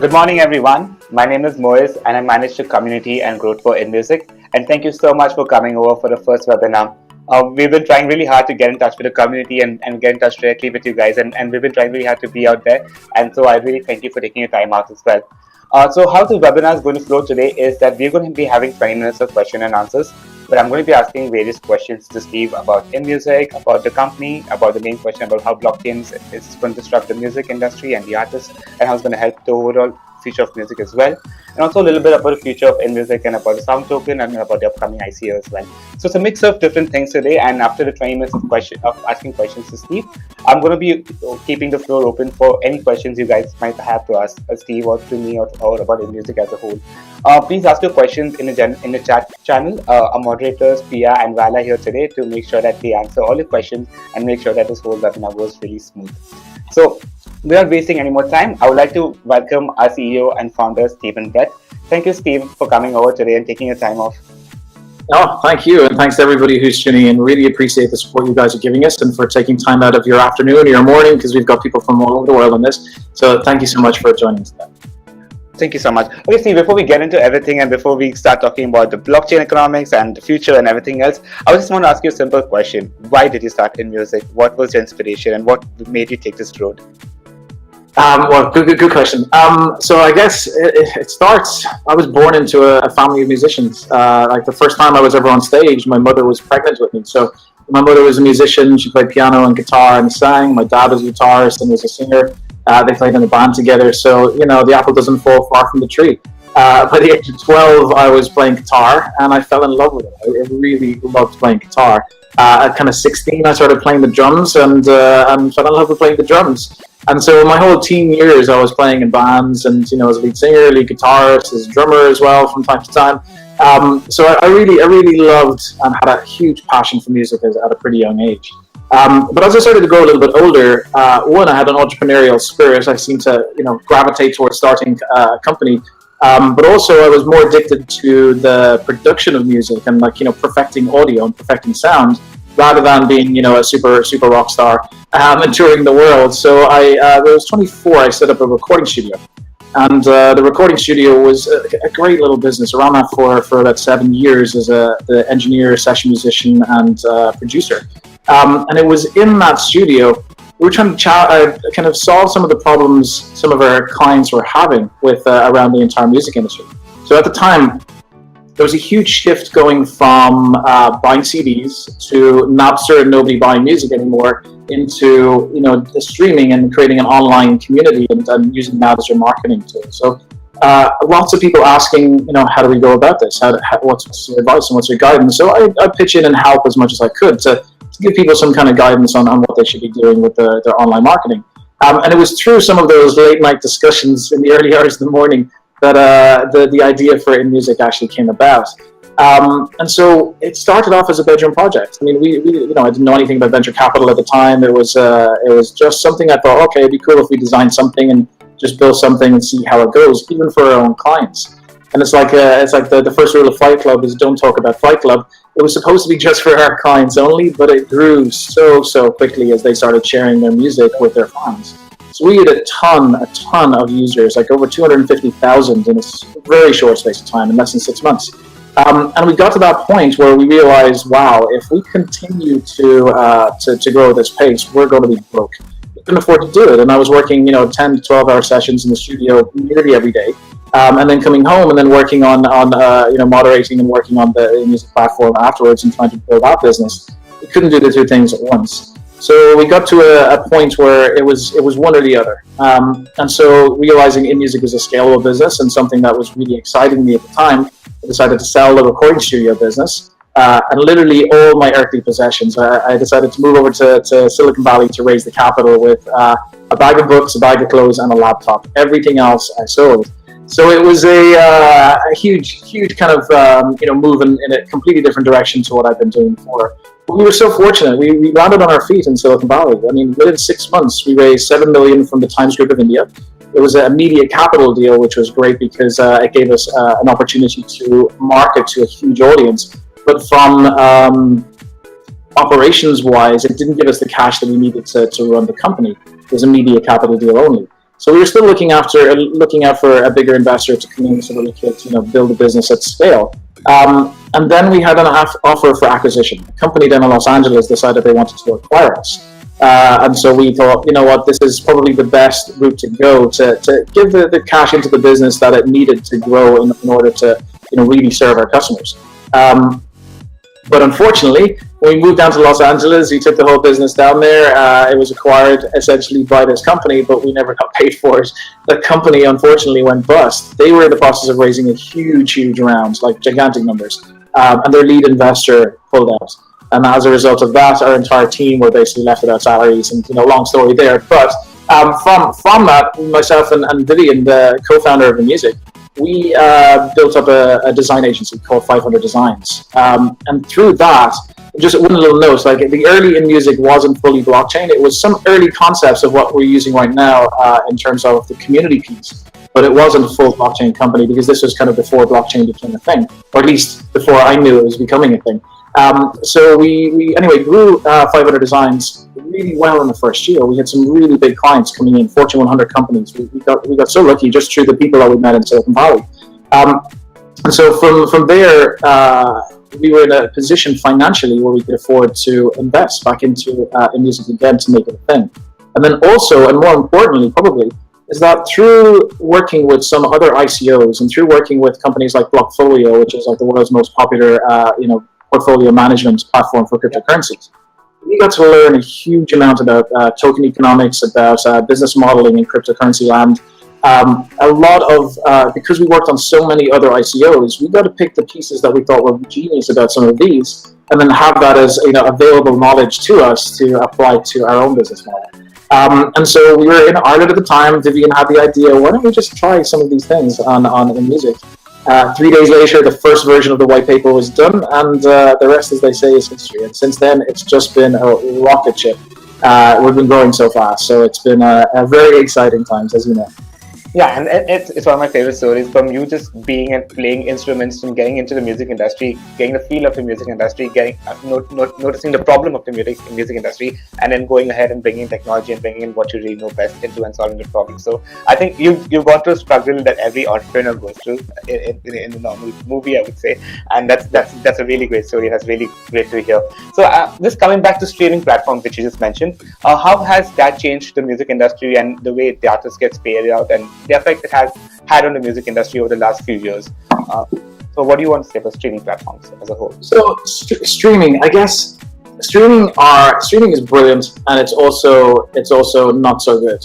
Good morning, everyone. My name is Moiz, and I manage the community and growth for Inmusik. And thank you so much for coming over for the first webinar. We've been trying really hard to get in touch with the community and get in touch directly with you guys, and we've been trying really hard to be out there. And so I really thank you for taking your time out as well. So how the webinar is going to flow today is that we're going to be having 20 minutes of question and answers, but I'm going to be asking various questions to Steve about Inmusik, about the company, about the main question about how blockchain is going to disrupt the music industry and the artists, and how it's going to help the overall future of music as well, and also a little bit about the future of Inmusik and about the sound token and about the upcoming ICO as well. So it's a mix of different things today, and after the 20 minutes of asking questions to Steve, I'm going to be keeping the floor open for any questions you guys might have to ask Steve or to me or about Inmusik as a whole. Please ask your questions in the chat channel. Our moderators, Pia and Vala, here today to make sure that they answer all your questions and make sure that this whole webinar goes really smooth. So without wasting any more time, I would like to welcome our CEO and founder, Steve and Brett. Thank you, Steve, for coming over today and taking your time off. Oh, thank you. And thanks to everybody who's tuning in. Really appreciate the support you guys are giving us and for taking time out of your afternoon or your morning, because we've got people from all over the world on this. So thank you so much for joining us today. Thank you so much. Okay, Steve, before we get into everything and before we start talking about the blockchain economics and the future and everything else, I just want to ask you a simple question. Why did you start Inmusik? What was your inspiration and what made you take this road? Well, good question. So I guess it starts, I was born into a family of musicians. Like the first time I was ever on stage, my mother was pregnant with me. So my mother was a musician. She played piano and guitar and sang. My dad was a guitarist and was a singer. They played in a band together. So, you know, the apple doesn't fall far from the tree. By the age of 12, I was playing guitar and I fell in love with it. I really loved playing guitar. At kind of 16, I started playing the drums and fell in love with playing the drums. And so my whole teen years, I was playing in bands and, you know, as a lead singer, lead guitarist, as a drummer as well from time to time. So I really loved and had a huge passion for music at a pretty young age. But as I started to grow a little bit older, one, I had an entrepreneurial spirit. I seemed to, you know, gravitate towards starting a company. But also I was more addicted to the production of music and, like, you know, perfecting audio and perfecting sound, rather than being, you know, a super rock star and touring the world. So when I was 24, I set up a recording studio. And the recording studio was a great little business. Around that for about 7 years as the engineer, session musician, and producer. And it was in that studio we were trying to kind of solve some of the problems some of our clients were having with around the entire music industry. So at the time, there was a huge shift going from buying CDs to Napster and nobody buying music anymore into, you know, the streaming and creating an online community and using that as your marketing tool. So lots of people asking, you know, how do we go about this? What's your advice and what's your guidance? So I pitch in and help as much as I could to give people some kind of guidance on what they should be doing with their online marketing. And it was through some of those late night discussions in the early hours of the morning that the idea for Inmusik actually came about. And so it started off as a bedroom project. I mean, we you know, I didn't know anything about venture capital at the time. It was just something I thought, okay, it'd be cool if we designed something and just build something and see how it goes, even for our own clients. And it's like the first rule of Fight Club is don't talk about Fight Club. It was supposed to be just for our clients only, but it grew so quickly as they started sharing their music with their fans. So we had a ton of users, like over 250,000 in a very short space of time, in less than 6 months. And we got to that point where we realized, wow, if we continue to grow at this pace, we're going to be broke. We couldn't afford to do it. And I was working, you know, 10 to 12 hour sessions in the studio nearly every day. And then coming home and then working on you know, moderating and working on the music platform afterwards and trying to build that business. We couldn't do the two things at once. So we got to a point where it was one or the other. And so realizing Inmusik was a scalable business and something that was really exciting me at the time, I decided to sell the recording studio business. And literally all my earthly possessions. I decided to move over to Silicon Valley to raise the capital with a bag of books, a bag of clothes, and a laptop. Everything else I sold. So it was a huge kind of move in a completely different direction to what I've been doing before. But we were so fortunate. We landed on our feet in Silicon Valley. I mean, within 6 months, we raised $7 million from the Times Group of India. It was an immediate capital deal, which was great because it gave us an opportunity to market to a huge audience. But from operations-wise, it didn't give us the cash that we needed to run the company. It was a media capital deal only. So we were still looking out for a bigger investor to come in so that we could, build a business at scale. And then we had an offer for acquisition. A company down in Los Angeles decided they wanted to acquire us. And so we thought, this is probably the best route to go to give the cash into the business that it needed to grow in order to, really serve our customers. But unfortunately, when we moved down to Los Angeles, we took the whole business down there. It was acquired essentially by this company, but we never got paid for it. The company, unfortunately, went bust. They were in the process of raising a huge round, like gigantic numbers. And their lead investor pulled out. And as a result of that, our entire team were basically left without salaries. And, long story there. But from that, myself and Vivian, the co-founder of Inmusik, we built up a design agency called 500 Designs. And through that, just one little note, like the early Inmusik wasn't fully blockchain. It was some early concepts of what we're using right now in terms of the community piece. But it wasn't a full blockchain company because this was kind of before blockchain became a thing, or at least before I knew it was becoming a thing. So we grew 500 Designs really well in the first year. We had some really big clients coming in, Fortune 100 companies. We got so lucky just through the people that we met in Silicon Valley. And so from there, we were in a position financially where we could afford to invest back into Inmusik again to make it a thing. And then also, and more importantly probably, is that through working with some other ICOs and through working with companies like Blockfolio, which is like the world's most popular portfolio management platform for cryptocurrencies, we got to learn a huge amount about token economics, about business modeling in cryptocurrency land. A lot of, because we worked on so many other ICOs, we got to pick the pieces that we thought were genius about some of these, and then have that as available knowledge to us to apply to our own business model. And so we were in Ireland at the time. Vivian had the idea, why don't we just try some of these things on Inmusik? 3 days later, the first version of the white paper was done, and the rest, as they say, is history. And since then, it's just been a rocket ship. We've been growing so fast, so it's been a very exciting times, as you know. Yeah, and it's one of my favorite stories, from you just being and playing instruments and getting into the music industry, getting the feel of the music industry, getting noticing the problem of the music industry, and then going ahead and bringing technology and bringing in what you really know best into and solving the problem. So I think you've gone through a struggle that every entrepreneur goes through in a normal movie, I would say, and that's a really great story. That's really great to hear. So just coming back to streaming platforms, which you just mentioned, how has that changed the music industry and the way the artist gets paid out and the effect it has had on the music industry over the last few years? So what do you want to say about streaming platforms as a whole? So streaming, I guess, streaming is brilliant, and it's also not so good.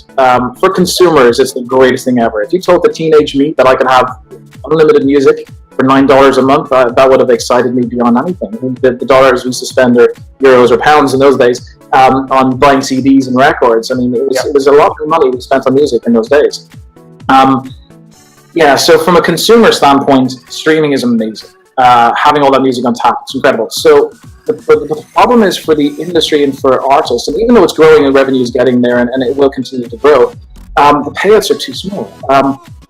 For consumers, it's the greatest thing ever. If you told the teenage me that I could have unlimited music for $9 a month, that would have excited me beyond anything. I mean, the dollars we used to spend, or euros or pounds in those days, on buying CDs and records. I mean, it was a lot of money we spent on music in those days. So from a consumer standpoint, streaming is amazing. Having all that music on tap, it's incredible. So the problem is for the industry and for artists, and even though it's growing and revenue is getting there and it will continue to grow, the payouts are too small.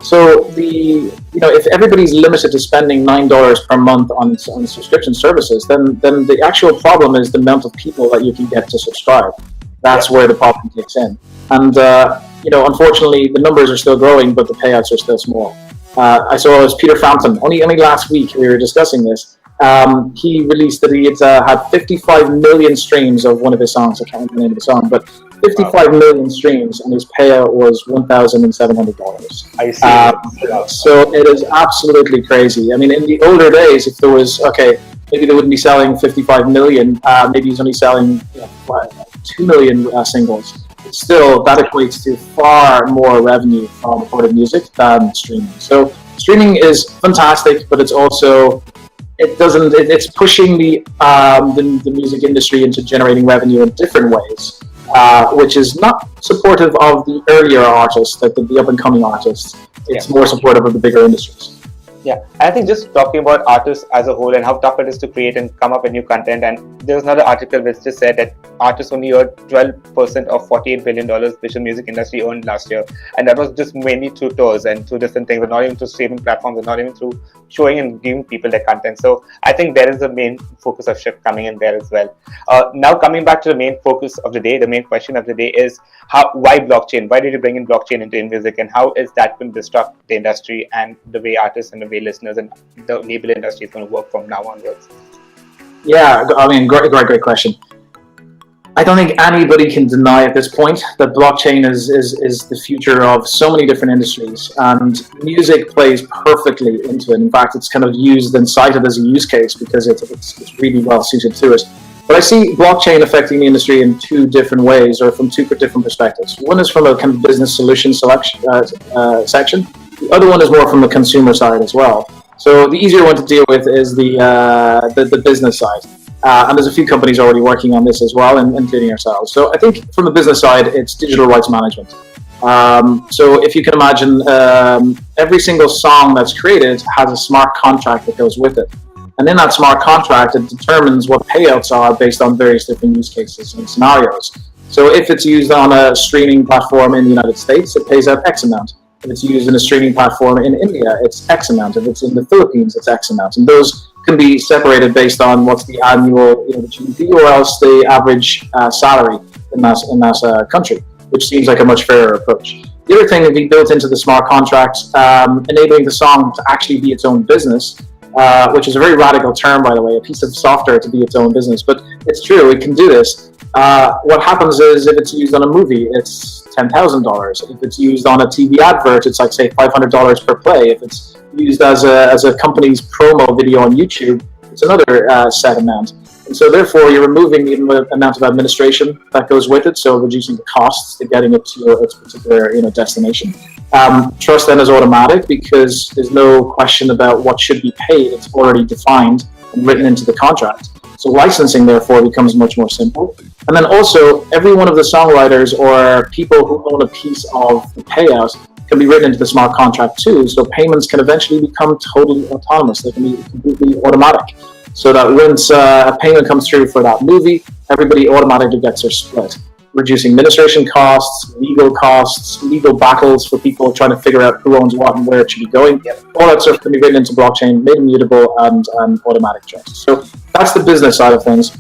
So if everybody's limited to spending $9 per month on subscription services, then the actual problem is the amount of people that you can get to subscribe. That's where the problem kicks in. And unfortunately, the numbers are still growing, but the payouts are still small. I saw it was Peter Frampton. Only last week we were discussing this. He released that he had 55 million streams of one of his songs. I can't remember the name of the song, but 55 million streams, and his payout was $1,700. I see. So it is absolutely crazy. I mean, in the older days, if there was, maybe they wouldn't be selling 55 million. Maybe he's only selling 2 million singles. But still, that equates to far more revenue from recorded music than streaming. So streaming is fantastic, but it's also it's pushing the music industry into generating revenue in different ways. which is not supportive of the earlier artists, like the up-and-coming artists. It's more supportive of the bigger industries. Yeah, I think just talking about artists as a whole and how tough it is to create and come up with new content. And there was another article which just said that artists only earned 12% of $48 billion which the music industry earned last year. And that was just mainly through tours and through different things, but not even through streaming platforms, and not even through showing and giving people their content. So I think there is a main focus of shift coming in there as well. Now coming back to the main focus of the day, the main question of the day is why blockchain? Why did you bring in blockchain into Inmusik, and how is that going to disrupt the industry and the way artists and the way listeners and the label industry is going to work from now onwards? Yeah, I mean, great question. I don't think anybody can deny at this point that blockchain is the future of so many different industries, and music plays perfectly into it. In fact, it's kind of used and cited as a use case because it's really well suited to it. But I see blockchain affecting the industry in two different ways, or from two different perspectives. One is from a kind of business solution section. The other one is more from the consumer side as well. So the easier one to deal with is the business side. And there's a few companies already working on this as well, including ourselves. So I think from the business side, it's digital rights management. So if you can imagine, every single song that's created has a smart contract that goes with it. And in that smart contract, it determines what payouts are based on various different use cases and scenarios. So if it's used on a streaming platform in the United States, it pays out X amount. If it's used in a streaming platform in India, it's X amount. If it's in the Philippines, it's X amount. And those can be separated based on what's the annual the GDP, or else the average salary in that country, which seems like a much fairer approach. The other thing that we built into the smart contract, enabling the song to actually be its own business, which is a very radical term, by the way, a piece of software to be its own business. But it's true, it can do this. What happens is, if it's used on a movie, it's $10,000. If it's used on a TV advert, it's like, say, $500 per play. If it's used as a company's promo video on YouTube, it's another set amount. And so therefore, you're removing the amount of administration that goes with it, so reducing the costs to getting it to its particular destination. Trust then is automatic because there's no question about what should be paid. It's already defined and written into the contract. So licensing, therefore, becomes much more simple. And then also, every one of the songwriters or people who own a piece of the payout can be written into the smart contract too. So payments can eventually become totally autonomous. They can be completely automatic. So that once a payment comes through for that movie, everybody automatically gets their split, reducing administration costs, legal battles for people trying to figure out who owns what and where it should be going. All that stuff can be written into blockchain, made immutable and automatic trust. So that's the business side of things.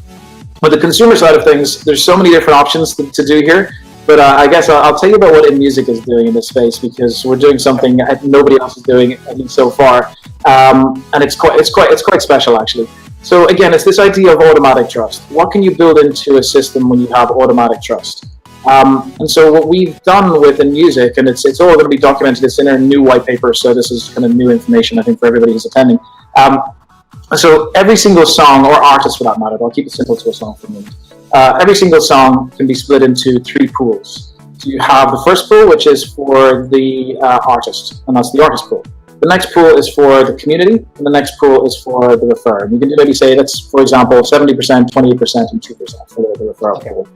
With the consumer side of things, there's so many different options to do here. But I guess I'll tell you about what Inmusik is doing in this space, because we're doing something nobody else is doing, at least so far, and it's quite special actually. So again, it's this idea of automatic trust. What can you build into a system when you have automatic trust? And so what we've done with Inmusik, and it's all going to be documented. It's in our new white paper, so this is kind of new information I think for everybody who's attending. So every single song, or artist for that matter, I'll keep it simple to a song for a moment. Every single song can be split into three pools. So you have the first pool, which is for the artist, and that's the artist pool. The next pool is for the community, and the next pool is for the referrer. And you can maybe say that's, for example, 70%, 28%, and 2% for the referral pool.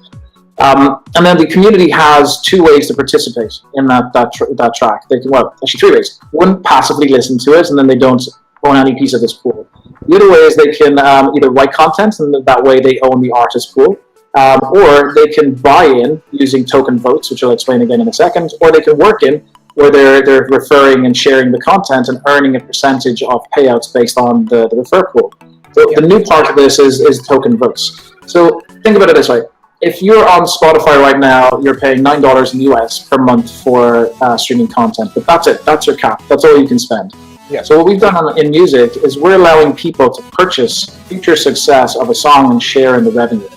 And then the community has two ways to participate in that track. They can, actually three ways. One, passively listen to it, and then they don't own any piece of this pool. The other way is they can either write content, and that way they own the artist pool, or they can buy in using token votes, which I'll explain again in a second, or they can work in where they're referring and sharing the content and earning a percentage of payouts based on the refer pool. So the new part of this is token votes. So think about it this way. If you're on Spotify right now, you're paying $9 in the US per month for streaming content, but that's it. That's your cap. That's all you can spend. Yeah. So what we've done in Inmusik is we're allowing people to purchase future success of a song and share in the revenue.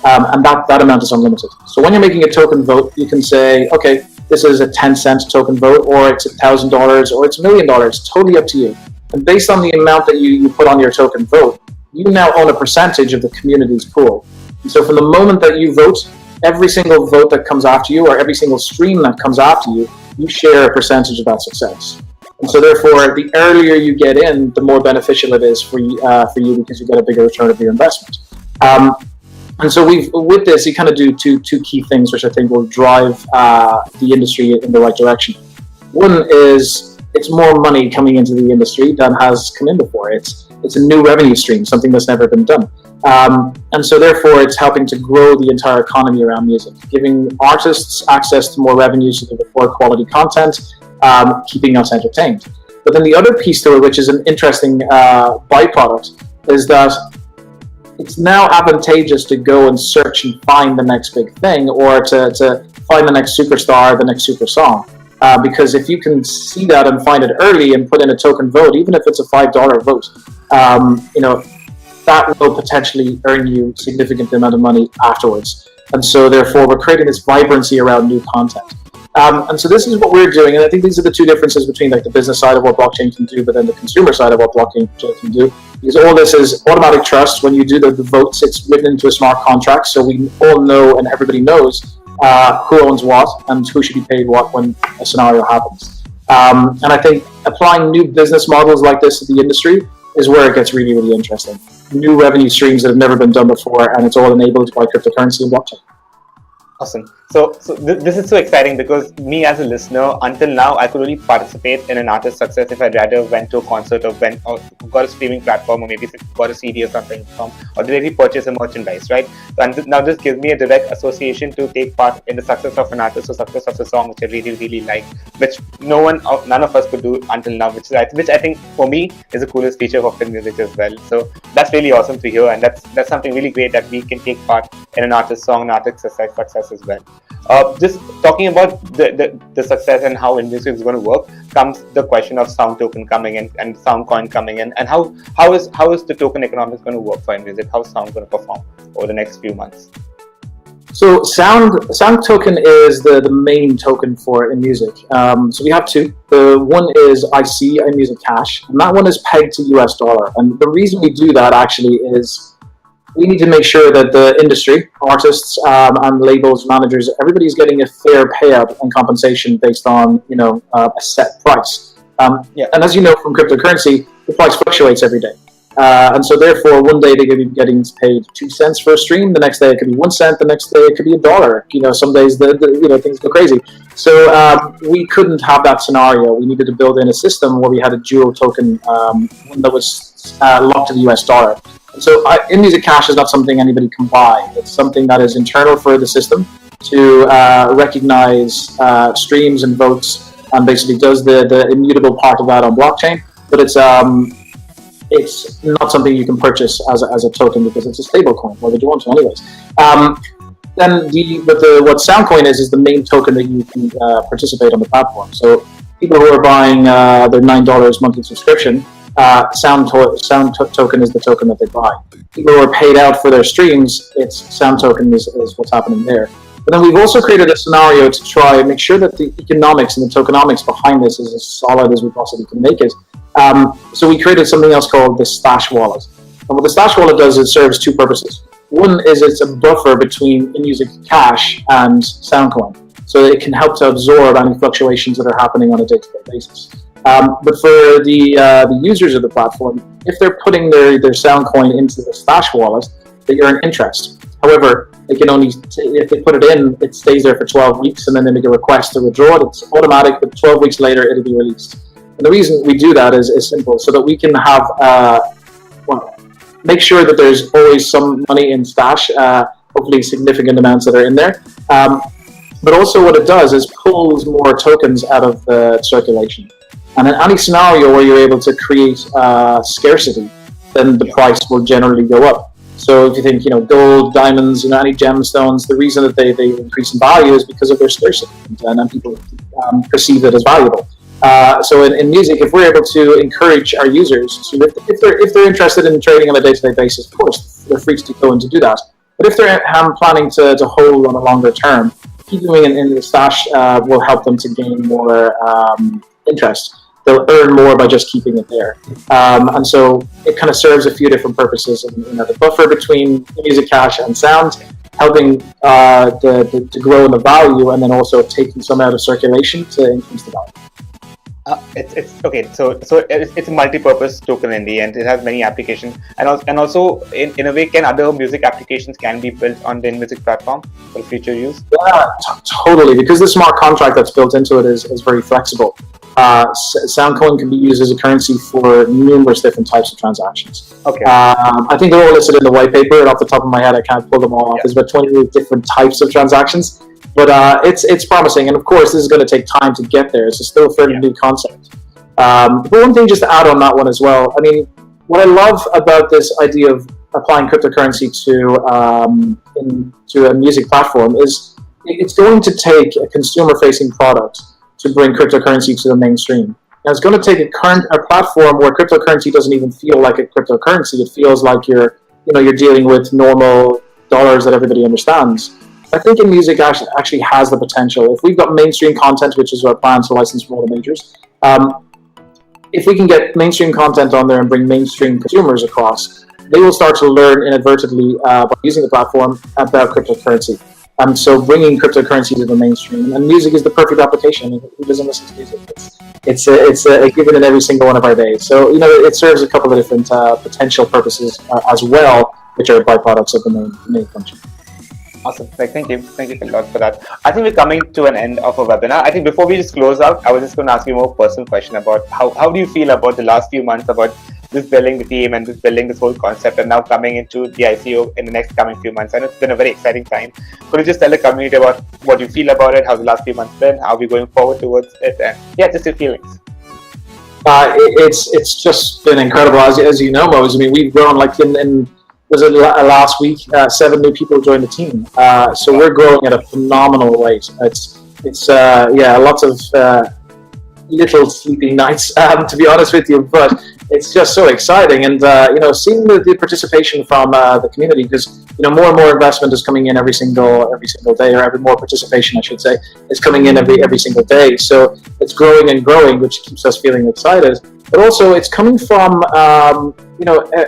And that amount is unlimited. So when you're making a token vote, you can say, okay, this is a 10-cent token vote, or it's $1,000, or it's $1 million, totally up to you. And based on the amount that you put on your token vote, you now own a percentage of the community's pool. And so from the moment that you vote, every single vote that comes after you, or every single stream that comes after you, you share a percentage of that success. And so therefore, the earlier you get in, the more beneficial it is for you because you get a bigger return of your investment. And so with this, you kind of do two key things, which I think will drive the industry in the right direction. One is it's more money coming into the industry than has come in before. It's a new revenue stream, something that's never been done. And so therefore it's helping to grow the entire economy around music, giving artists access to more revenues to afford quality content, keeping us entertained. But then the other piece to it, which is an interesting byproduct, is that it's now advantageous to go and search and find the next big thing, or to find the next superstar, the next super song. Because if you can see that and find it early and put in a token vote, even if it's a $5 vote, that will potentially earn you a significant amount of money afterwards. And so therefore we're creating this vibrancy around new content. And so this is what we're doing, and I think these are the two differences between like the business side of what blockchain can do, but then the consumer side of what blockchain can do. Because all this is automatic trust. When you do the votes, it's written into a smart contract, so we all know and everybody knows who owns what and who should be paid what when a scenario happens. And I think applying new business models like this to the industry is where it gets really, really interesting. New revenue streams that have never been done before, and it's all enabled by cryptocurrency and blockchain. Awesome. So this is so exciting because me as a listener, until now, I could only participate in an artist's success if I rather went to a concert or got a streaming platform, or maybe got a CD or something from, or directly purchase a merchandise, right? And now this gives me a direct association to take part in the success of an artist or success of a song, which I really, really like, which none of us could do until now, which I think for me is the coolest feature of film music as well. So that's really awesome to hear, and that's something really great that we can take part in an artist's song, an artist's success as well. Just talking about the success and how Inmusik is going to work, comes the question of sound token coming in and sound coin coming in, and how is the token economics going to work for Inmusik? How is sound going to perform over the next few months? So sound token is the main token for Inmusik. So we have two. The one is IC, Inmusik Cash, and that one is pegged to US dollar. And the reason we do that actually is we need to make sure that the industry, artists and labels, managers, everybody's getting a fair payout and compensation based on a set price. And as you know from cryptocurrency, the price fluctuates every day. And so therefore, one day they could be getting paid 2 cents for a stream, the next day it could be 1 cent, the next day it could be $1. Some days things go crazy. So we couldn't have that scenario. We needed to build in a system where we had a dual token, one that was locked to the US dollar. So Inmusik Cash is not something anybody can buy. It's something that is internal for the system to recognize streams and votes, and basically does the immutable part of that on blockchain. But it's not something you can purchase as a token because it's a stable coin. Well, they don't want to anyways. Then what Soundcoin is the main token that you can participate on the platform. So people who are buying their $9 monthly subscription, sound token is the token that they buy. People who are paid out for their streams, it's sound token is what's happening there. But then we've also created a scenario to try and make sure that the economics and the tokenomics behind this is as solid as we possibly can make it. So we created something else called the Stash Wallet. And what the Stash Wallet does is it serves two purposes. One is it's a buffer between Inmusik Cash and Soundcoin, so it can help to absorb any fluctuations that are happening on a day-to-day basis. But for the users of the platform, if they're putting their Soundcoin into the Stash Wallet, they earn interest. However, they can only, if they put it in, it stays there for 12 weeks, and then they make a request to withdraw it. It's automatic, but 12 weeks later, it'll be released. And the reason we do that is simple, so that we can have, make sure that there's always some money in Stash, hopefully significant amounts that are in there. But also what it does is pulls more tokens out of the circulation. And in any scenario where you're able to create scarcity, then the price will generally go up. So if you think, gold, diamonds, any gemstones, the reason that they increase in value is because of their scarcity, and people perceive it as valuable. So in music, if we're able to encourage our users to, if they're interested in trading on a day-to-day basis, of course, they're free to go and to do that. But if they're planning to hold on a longer term, keeping it in the stash will help them to gain more interest. They'll earn more by just keeping it there. And so it kind of serves a few different purposes. The buffer between Inmusik Cash and Sound, helping to grow in the value, and then also taking some out of circulation to increase the value. It's okay. So it's a multi-purpose token in the end. It has many applications, and also in a way, can other music applications can be built on the Inmusik platform for future use? Yeah, totally. Because the smart contract that's built into it is very flexible. Soundcoin can be used as a currency for numerous different types of transactions. Okay. I think they're all listed in the white paper, and off the top of my head, I can't pull them all off. Yeah. There's about 28 different types of transactions, but it's promising. And of course, this is going to take time to get there. It's still a fairly new concept. But one thing just to add on that one as well, I mean, what I love about this idea of applying cryptocurrency to a music platform is it's going to take a consumer-facing product to bring cryptocurrency to the mainstream. Now, it's going to take a platform where cryptocurrency doesn't even feel like a cryptocurrency. It feels like you're dealing with normal dollars that everybody understands. I think Inmusik actually has the potential. If we've got mainstream content, which is our plan to license from all the majors, if we can get mainstream content on there and bring mainstream consumers across, they will start to learn inadvertently by using the platform about cryptocurrency. So bringing cryptocurrency to the mainstream, and music is the perfect application. Who doesn't listen to music? It's a given in every single one of our days. So it serves a couple of different potential purposes as well, which are byproducts of the main function. Awesome. Thank you a lot for that. I think we're coming to an end of a webinar. I think before we just close out, I was just going to ask you a more personal question about how do you feel about the last few months about this building the team and this building this whole concept and now coming into the ICO in the next coming few months. I know it's been a very exciting time. Could you just tell the community about what you feel about it, how the last few months been, how we're going forward towards it, and just your feelings? It's just been incredible. As you know, Moiz, I mean, we've grown like in was it last week, 7 new people joined the team. So we're growing at a phenomenal rate. It's lots of little sleeping nights, to be honest with you, but it's just so exciting. And seeing the participation from the community, because more and more investment is coming in every single day, or more participation, I should say, is coming in every single day. So it's growing and growing, which keeps us feeling excited. But also, it's coming from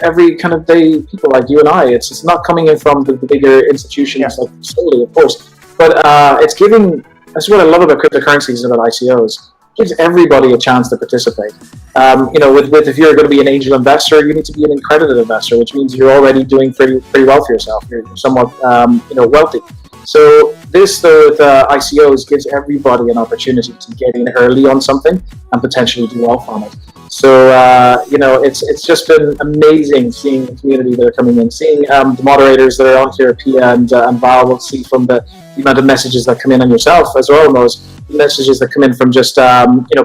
every kind of day people like you and I. It's not coming in from the bigger institutions like solely, of course, but it's giving. That's what I love about cryptocurrencies and about ICOs. It gives everybody a chance to participate. With if you're going to be an angel investor, you need to be an accredited investor, which means you're already doing pretty well for yourself. You're somewhat wealthy. So this, with ICOs, gives everybody an opportunity to get in early on something and potentially do well from it. So it's just been amazing seeing the community that are coming in, seeing the moderators that are on here, Pia and Val. Will see from the amount of messages that come in on yourself as well, and those messages that come in from just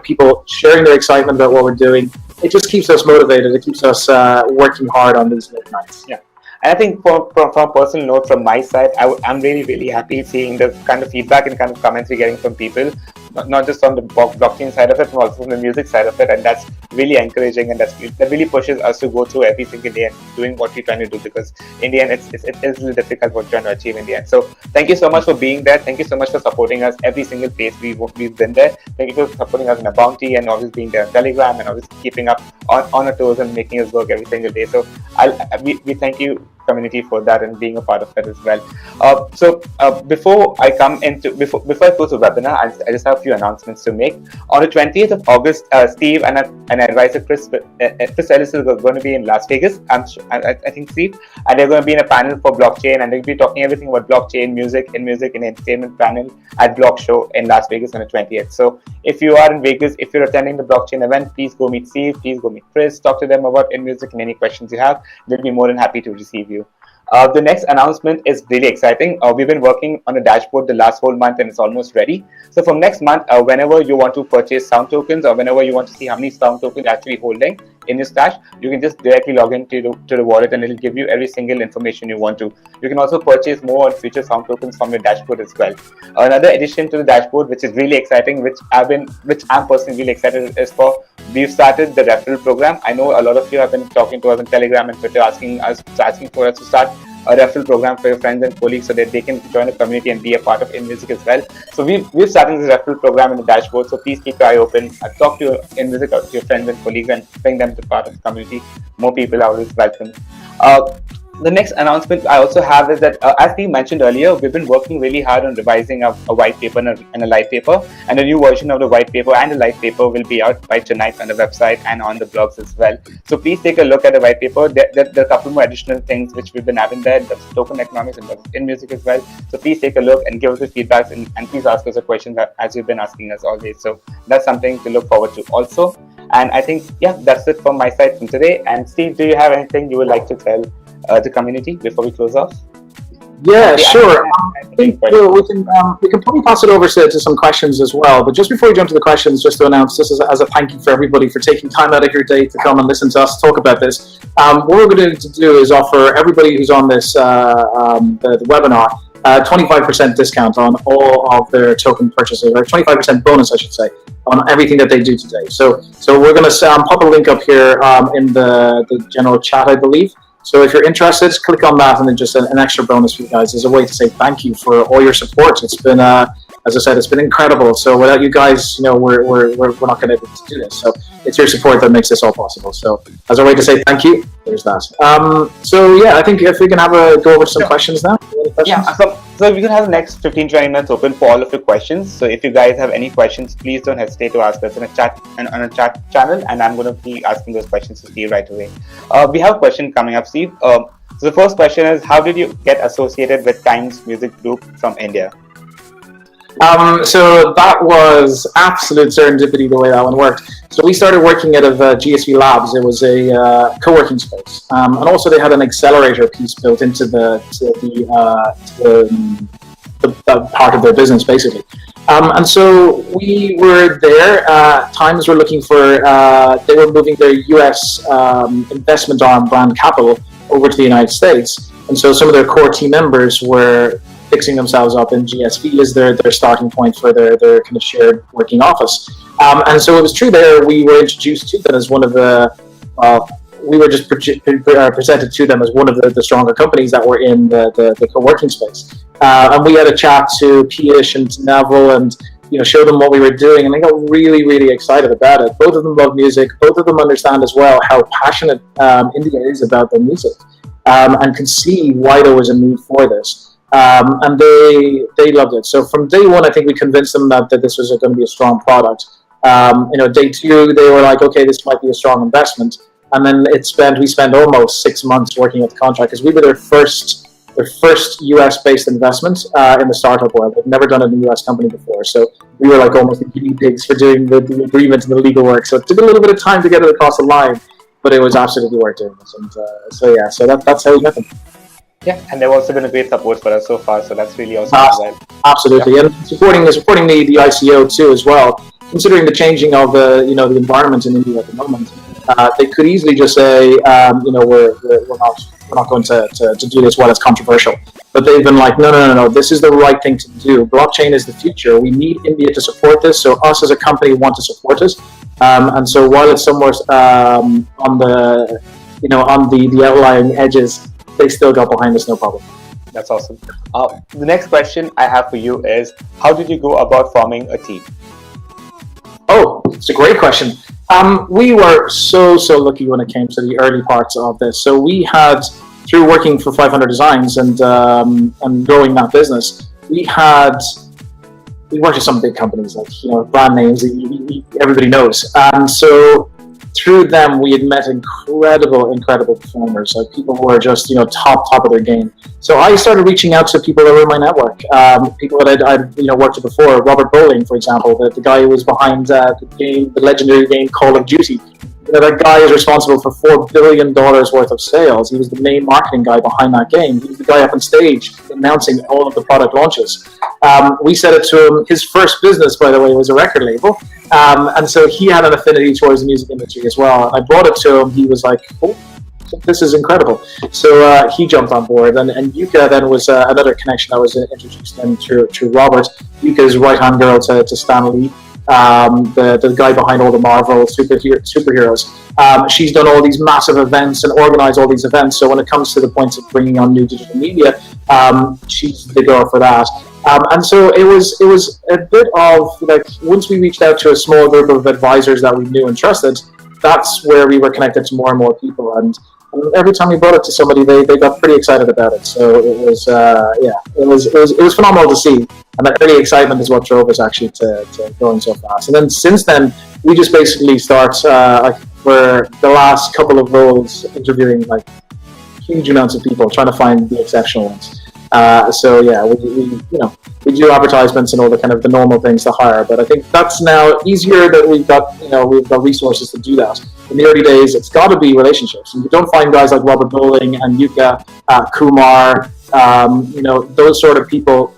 people sharing their excitement about what we're doing. It just keeps us motivated. It keeps us working hard on these late nights. Yeah. And I think from a personal note from my side, I'm really, really happy seeing the kind of feedback and kind of comments we're getting from people, not just on the blockchain side of it, but also from the music side of it. And that's really encouraging, and that really pushes us to go through every single day and doing what we're trying to do, because in the end, it is a little difficult what we're trying to achieve in the end. So thank you so much for being there. Thank you so much for supporting us every single place we've been there. Thank you for supporting us in a bounty, and always being there on Telegram, and always keeping up on our toes and making us work every single day. So we thank you, community, for that and being a part of it as well. Before I close the webinar, I just have a few announcements to make. On the 20th of August, Steve and advisor Chris Ellis is going to be in Las Vegas. I think Steve, and they're going to be in a panel for blockchain, and they'll be talking everything about blockchain, music, and entertainment panel at Block Show in Las Vegas on the 20th. So if you are in Vegas, if you're attending the blockchain event, please go meet Steve, please go meet Chris, talk to them about Inmusik and any questions you have. They'll be more than happy to receive you. The next announcement is really exciting. We've been working on a dashboard the last whole month, and it's almost ready. So from next month, whenever you want to purchase sound tokens, or whenever you want to see how many sound tokens you're actually holding in your stash, you can just directly log into the wallet, and it'll give you every single information you want to. You can also purchase more on future sound tokens from your dashboard as well. Another addition to the dashboard, which is really exciting, which I'm personally really excited is for, we've started the referral program. I know a lot of you have been talking to us on Telegram and Twitter, asking for us to start a referral program for your friends and colleagues so that they can join the community and be a part of Inmusik as well. So we've started this referral program in the dashboard. So please keep your eye open. Talk to Inmusik, to your friends and colleagues, and bring them to part of the community. More people are always welcome. The next announcement I also have is that, as we mentioned earlier, we've been working really hard on revising a white paper and a light paper, and a new version of the white paper and the light paper will be out by tonight on the website and on the blogs as well. So please take a look at the white paper. There are a couple more additional things which we've been adding there. There's token economics and Inmusik as well. So please take a look and give us the feedback, and please ask us a question as you've been asking us always. So that's something to look forward to also. And I think, yeah, that's it from my side from today. And Steve, do you have anything you would like to tell the community before we close off? Yeah, sure. I think we can probably pass it over to some questions as well. But just before we jump to the questions, just to announce this as a thank you for everybody for taking time out of your day to come and listen to us talk about this. What we're going to do is offer everybody who's on this the webinar 25% discount on all of their token purchases, or 25% bonus, I should say, on everything that they do today. So we're going to pop a link up here in the general chat, I believe. So if you're interested, click on that, and then just an extra bonus for you guys as a way to say thank you for all your support. It's been, as I said, it's been incredible. So without you guys, we're not going to be able to do this. So it's your support that makes this all possible. So as a way to say thank you, there's that. So yeah, I think if we can go over some questions now. Yeah, so we can have the next 15-20 minutes open for all of your questions. So if you guys have any questions, please don't hesitate to ask us in a chat on a chat channel, and I'm going to be asking those questions to Steve right away. We have a question coming up, Steve. So the first question is, how did you get associated with Times Music Group from India? So that was absolute serendipity the way that one worked. So we started working out of GSV Labs. It was a co-working space, and also they had an accelerator piece built into the part of their business, basically. And so we were there. Times were looking for. They were moving their US investment arm, Brand Capital, over to the United States, and so some of their core team members were fixing themselves up in GSV as their starting point for their kind of shared working office. And so it was true there, we were introduced to them as one of the, we were just presented to them as one of the stronger companies that were in the co-working space. And we had a chat to Piyush and to Neville and show them what we were doing, and they got really, really excited about it. Both of them love music. Both of them understand as well how passionate India is about their music, and can see why there was a need for this. And they loved it. So from day one, I think we convinced them that this was going to be a strong product. Day two, they were like, okay, this might be a strong investment. And then we spent almost 6 months working at the contract, because we were their first US-based investment in the startup world. They've never done it in a US company before. So we were like almost the guinea pigs for doing the agreement and the legal work. So it took a little bit of time to get it across the line, but it was absolutely worth doing this. And so that's how we met them. Yeah, and they've also been a great support for us so far, so that's really awesome as well. Absolutely, yeah. And supporting the ICO too as well. Considering the changing of the environment in India at the moment, they could easily just say, we're not going to do this while it's controversial. But they've been like, no, this is the right thing to do. Blockchain is the future. We need India to support this, so us as a company want to support it. And so while it's somewhere on the outlying edges, they still got behind us, no problem. That's awesome. The next question I have for you is, how did you go about forming a team? Oh, it's a great question. We were so lucky when it came to the early parts of this. So we had, through working for 500 Designs and growing that business, we worked with some big companies, like brand names that everybody knows. And so through them, we had met incredible performers, like people who were just top of their game. So I started reaching out to people that were in my network, people that I'd worked with before. Robert Bowling, for example, the guy who was behind the legendary game Call of Duty. That guy is responsible for $4 billion worth of sales. He was the main marketing guy behind that game. He was the guy up on stage announcing all of the product launches. We said it to him. His first business, by the way, was a record label. And so he had an affinity towards the music industry as well. And I brought it to him. He was like, oh, this is incredible. So he jumped on board. And Yuka then was another connection that was introduced then to Robert. Yuka's right-hand girl to Stan Lee. The guy behind all the Marvel superheroes. She's done all these massive events and organized all these events. So when it comes to the points of bringing on new digital media, she's the girl for that. And so it was a bit of like, once we reached out to a small group of advisors that we knew and trusted, that's where we were connected to more and more people. And And every time we brought it to somebody, they got pretty excited about it. So it was it was phenomenal to see, and that early excitement is what drove us actually to going so fast. And then since then, we just basically start for the last couple of roles interviewing like huge amounts of people, trying to find the exceptional ones. So yeah, we do advertisements and all the kind of the normal things to hire, but I think that's now easier that we've got resources to do that. In the early days, it's got to be relationships, and you don't find guys like Robert Bowling and Yuka, Kumar, those sort of people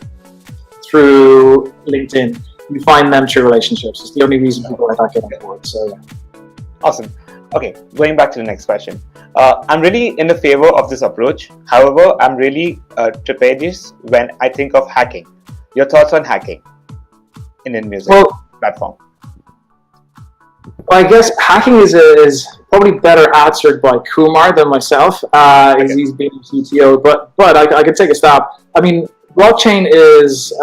through LinkedIn. You find them through relationships. It's the only reason people like that get on board. So yeah. Awesome. Okay, going back to the next question. I'm really in the favor of this approach. However, I'm really trepidatious when I think of hacking. Your thoughts on hacking in Inmusik platform? Well, I guess hacking is probably better answered by Kumar than myself. He's been CTO, but I could take a stab. I mean, blockchain is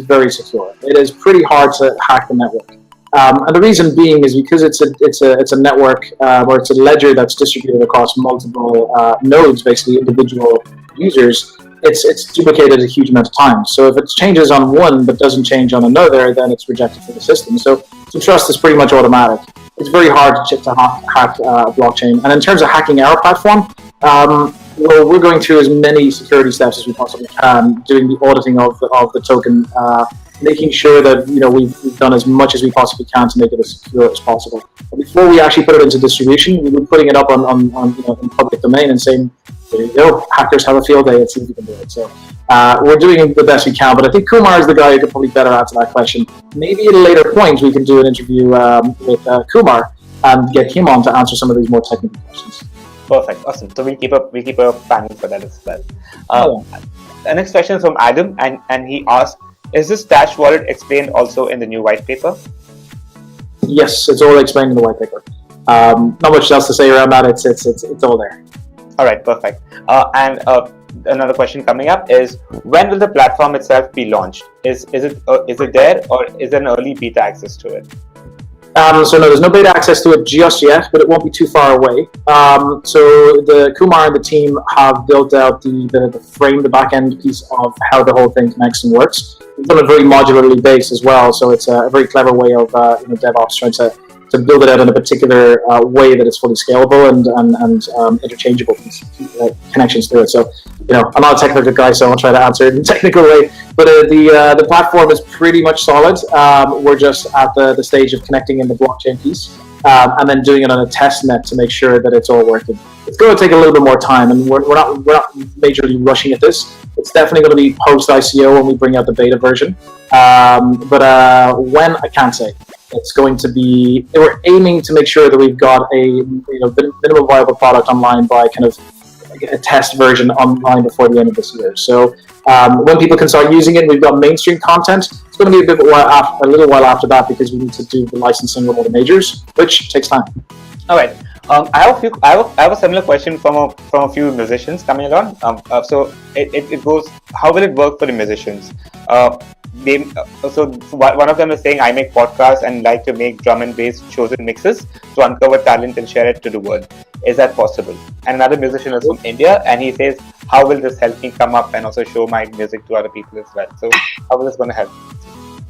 very secure. It is pretty hard to hack the network. And the reason being is because it's a network where it's a ledger that's distributed across multiple nodes, basically individual users. It's duplicated a huge amount of times. So if it changes on one but doesn't change on another, then it's rejected from the system. So trust is pretty much automatic. It's very hard to hack blockchain. And in terms of hacking our platform, we're going through as many security steps as we possibly can, doing the auditing of the token, making sure that we've done as much as we possibly can to make it as secure as possible. But before we actually put it into distribution, we were putting it up on in public domain and saying, there you go, hackers have a field day, let's see if we can do it. So we're doing the best we can, but I think Kumar is the guy who could probably better answer that question. Maybe at a later point we can do an interview with Kumar and get him on to answer some of these more technical questions. Perfect, awesome. So we'll keep a panel for that as well. The next question is from Adam, and he asked, is this Stash wallet explained also in the new white paper? Yes, it's all explained in the white paper. Not much else to say around that. It's all there. All right, perfect. And another question coming up is, when will the platform itself be launched? Is it there, or is there an early beta access to it? So no, there's no beta access to it just yet, but it won't be too far away. So the Kumar and the team have built out the frame, the back end piece of how the whole thing connects and works. We've done it very modularly based as well, so it's a very clever way of DevOps trying to build it out in a particular way that it's fully scalable and interchangeable connections to it. So, I'm not a technical guy, so I'll try to answer it in a technical way. But the platform is pretty much solid. We're just at the stage of connecting in the blockchain piece and then doing it on a test net to make sure that it's all working. It's going to take a little bit more time, and we're not majorly rushing at this. It's definitely going to be post ICO when we bring out the beta version. But when, I can't say. It's going to be. We're aiming to make sure that we've got a minimum viable product online by kind of a test version online before the end of this year. So when people can start using it, we've got mainstream content. It's going to be a little while after that because we need to do the licensing with all the majors, which takes time. All right. I have a similar question from a few musicians coming along. So it goes, how will it work for the musicians? So one of them is saying, I make podcasts and like to make drum and bass shows and mixes to uncover talent and share it to the world. Is that possible? And another musician is from India, and he says, how will this help me come up and also show my music to other people as well? So how is this going to help?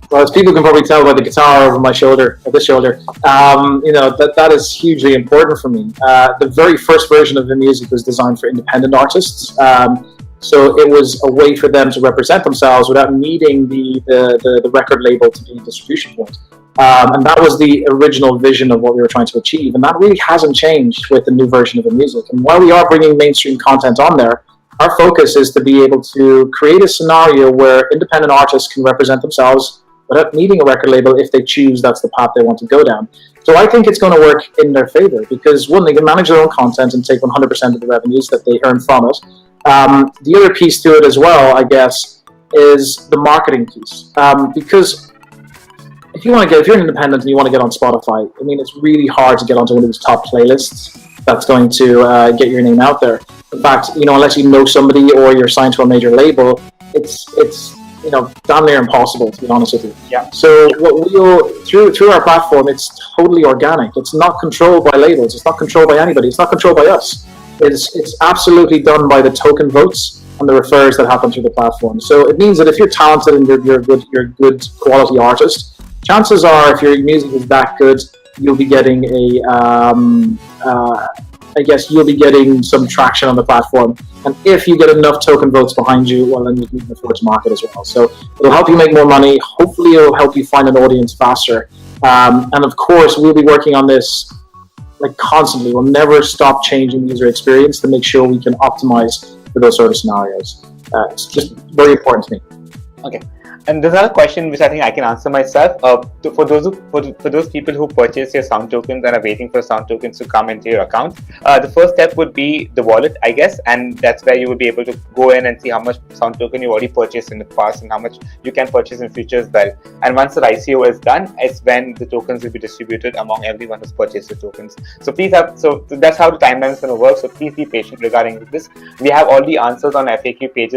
Well, as people can probably tell by the guitar over my shoulder, or this shoulder, that is hugely important for me. The very first version of Inmusik was designed for independent artists. So it was a way for them to represent themselves without needing the record label to be a distribution point. And that was the original vision of what we were trying to achieve. And that really hasn't changed with the new version of Inmusik. And while we are bringing mainstream content on there, our focus is to be able to create a scenario where independent artists can represent themselves without needing a record label if they choose that's the path they want to go down. So I think it's going to work in their favor because, one, they can manage their own content and take 100% of the revenues that they earn from it. The other piece to it as well, I guess, is the marketing piece. Because if you're an independent and you want to get on Spotify, I mean, it's really hard to get onto one of these top playlists that's going to get your name out there. In fact, unless you know somebody or you're signed to a major label, it's damn near impossible, to be honest with you. Yeah. So what through our platform, it's totally organic. It's not controlled by labels. It's not controlled by anybody. It's not controlled by us. is it's absolutely done by the token votes and the referrals that happen through the platform. So it means that if you're talented and you're a good quality artist, chances are if your music is that good, you'll be getting I guess you'll be getting some traction on the platform. And if you get enough token votes behind you, well, then you can afford to market as well. So it'll help you make more money. Hopefully it'll help you find an audience faster. And of course, we'll be working on this like constantly. We'll never stop changing the user experience to make sure we can optimize for those sort of scenarios. It's just very important to me. Okay. And there's another question which I think I can answer myself. For those people who purchase your sound tokens and are waiting for sound tokens to come into your account, the first step would be the wallet, I guess, and that's where you will be able to go in and see how much sound token you already purchased in the past and how much you can purchase in future as well. And once the ICO is done, it's when the tokens will be distributed among everyone who's purchased the tokens. So that's how the timeline is going to work. So please be patient regarding this. We have all the answers on FAQ page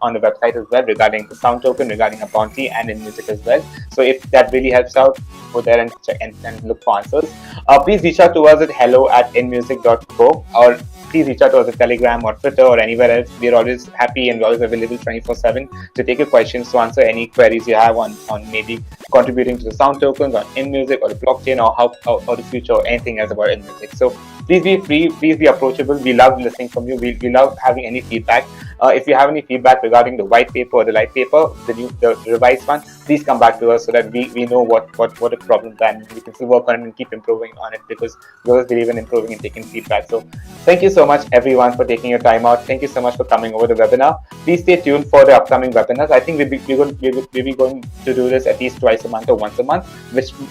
on the website as well regarding the sound token, regarding a bounty, and Inmusik as well. So if that really helps out, go there and check and look for answers. Please reach out to us at hello@inmusik.co, or please reach out to us at Telegram or Twitter or anywhere else. We're always happy and we're always available 24/7 to take your questions, to answer any queries you have on maybe contributing to the sound tokens, on Inmusik or the blockchain, or how or the future, or anything else about Inmusik. So please be free, please be approachable. We love listening from you. We love having any feedback. If you have any feedback regarding the white paper or the light paper, the revised one, please come back to us so that we know what the problems are, and we can still work on it and keep improving on it, because we always believe in improving and taking feedback. So thank you so much everyone for taking your time out. Thank you so much for coming over the webinar. Please stay tuned for the upcoming webinars. I think we'll be going to do this at least twice a month or once a month,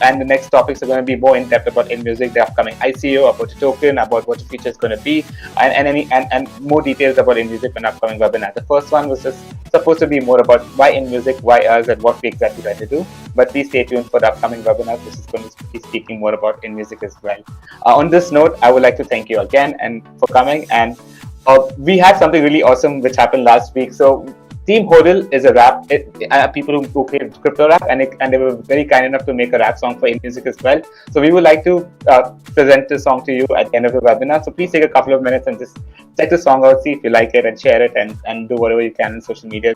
and the next topics are going to be more in depth about Inmusik, the upcoming ICO, about the token, about what the future is going to be, and more details about Inmusik in upcoming webinar. The first one was just supposed to be more about why Inmusik, why us, and what we exactly try to do. But please stay tuned for the upcoming webinar. This is going to be speaking more about Inmusik as well. On this note, I would like to thank you again and for coming. And we had something really awesome which happened last week. So Team Hodl is a rap, people who create crypto rap, and they were very kind enough to make a rap song for Inmusik as well. So we would like to present the song to you at the end of the webinar. So please take a couple of minutes and just check the song out, see if you like it, and share it, and do whatever you can on social media.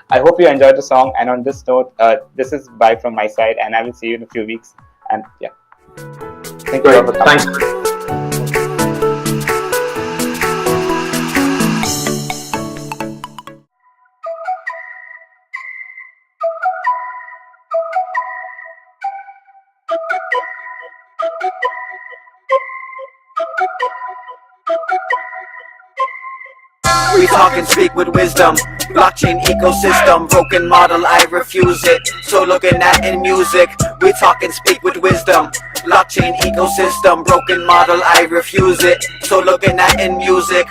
I hope you enjoyed the song. And on this note, this is bye from my side, and I will see you in a few weeks. And yeah, thank you all for coming. Thanks. We talk and speak with wisdom. Blockchain ecosystem, broken model, I refuse it. So looking at Inmusik, we talk and speak with wisdom. Blockchain ecosystem, broken model, I refuse it. So looking at Inmusik,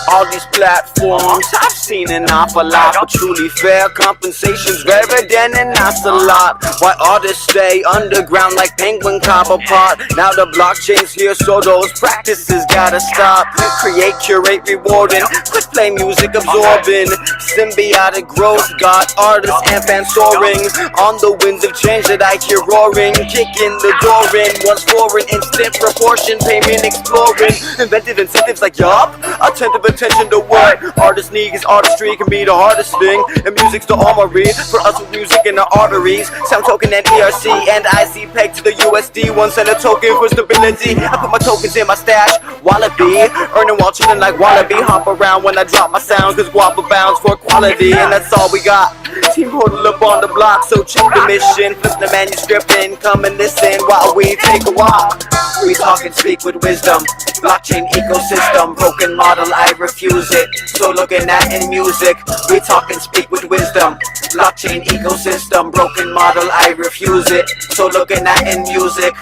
all these platforms, I've seen an awful lot, but truly fair compensation's rarer than an ocelot. Why artists stay underground like penguin copper pot? Now the blockchain's here, so those practices gotta stop. Create, curate, rewarding, quit play music absorbing. Symbiotic growth, got artists and fans soaring on the winds of change that I hear roaring, kicking the door in. Once foreign, instant proportion, payment exploring. Inventive incentives like yup, attentive attention to what artists need, cause artistry can be the hardest thing. And music's the armory for us with music in the arteries. Sound token and ERC and IC pegged to the USD. 1 cent a token for stability. I put my tokens in my stash, wallaby, earning while chilling like wallaby. Hop around when I drop my sound, cause guapa bounds for quality, and that's all we got. Team Hodl up on the block, so check the mission, flip the manuscript and come and listen while we take a walk. We talk and speak with wisdom. Blockchain ecosystem, broken model, I refuse it. So looking at Inmusik, we talk and speak with wisdom. Blockchain ecosystem, broken model, I refuse it. So looking at Inmusik,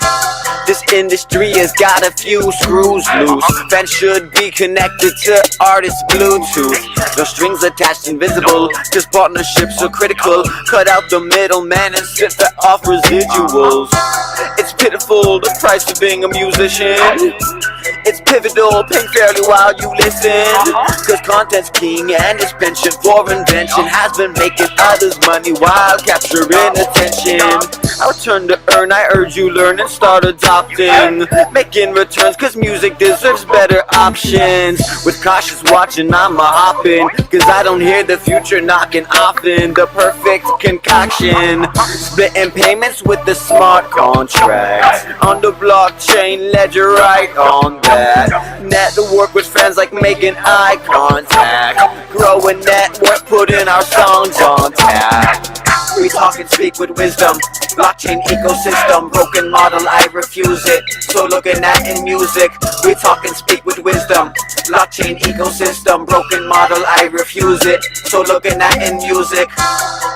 this industry has got a few screws loose. Fans should be connected to artists' Bluetooth. No strings attached, invisible, cause partnerships are critical. Cut out the middleman and sit there off residuals. It's pitiful, the price of being a musician. It's pivotal, pay fairly while you listen. Cause content's king and his penchant for invention has been making others money while capturing attention. I our turn to earn. I urge you learn and start adopting, making returns, cause music deserves better options. With cautious watching, I'm a hopping, cause I don't hear the future knocking often. The perfect concoction, splitting payments with the smart contract on the blockchain ledger, right on that. Network with friends like making eye contact, grow a network, putting our songs on tap. We talk and speak with wisdom, blockchain ecosystem, broken model, I refuse it. So looking at Inmusik, we talk and speak with wisdom, blockchain ecosystem, broken model, I refuse it. So looking at Inmusik.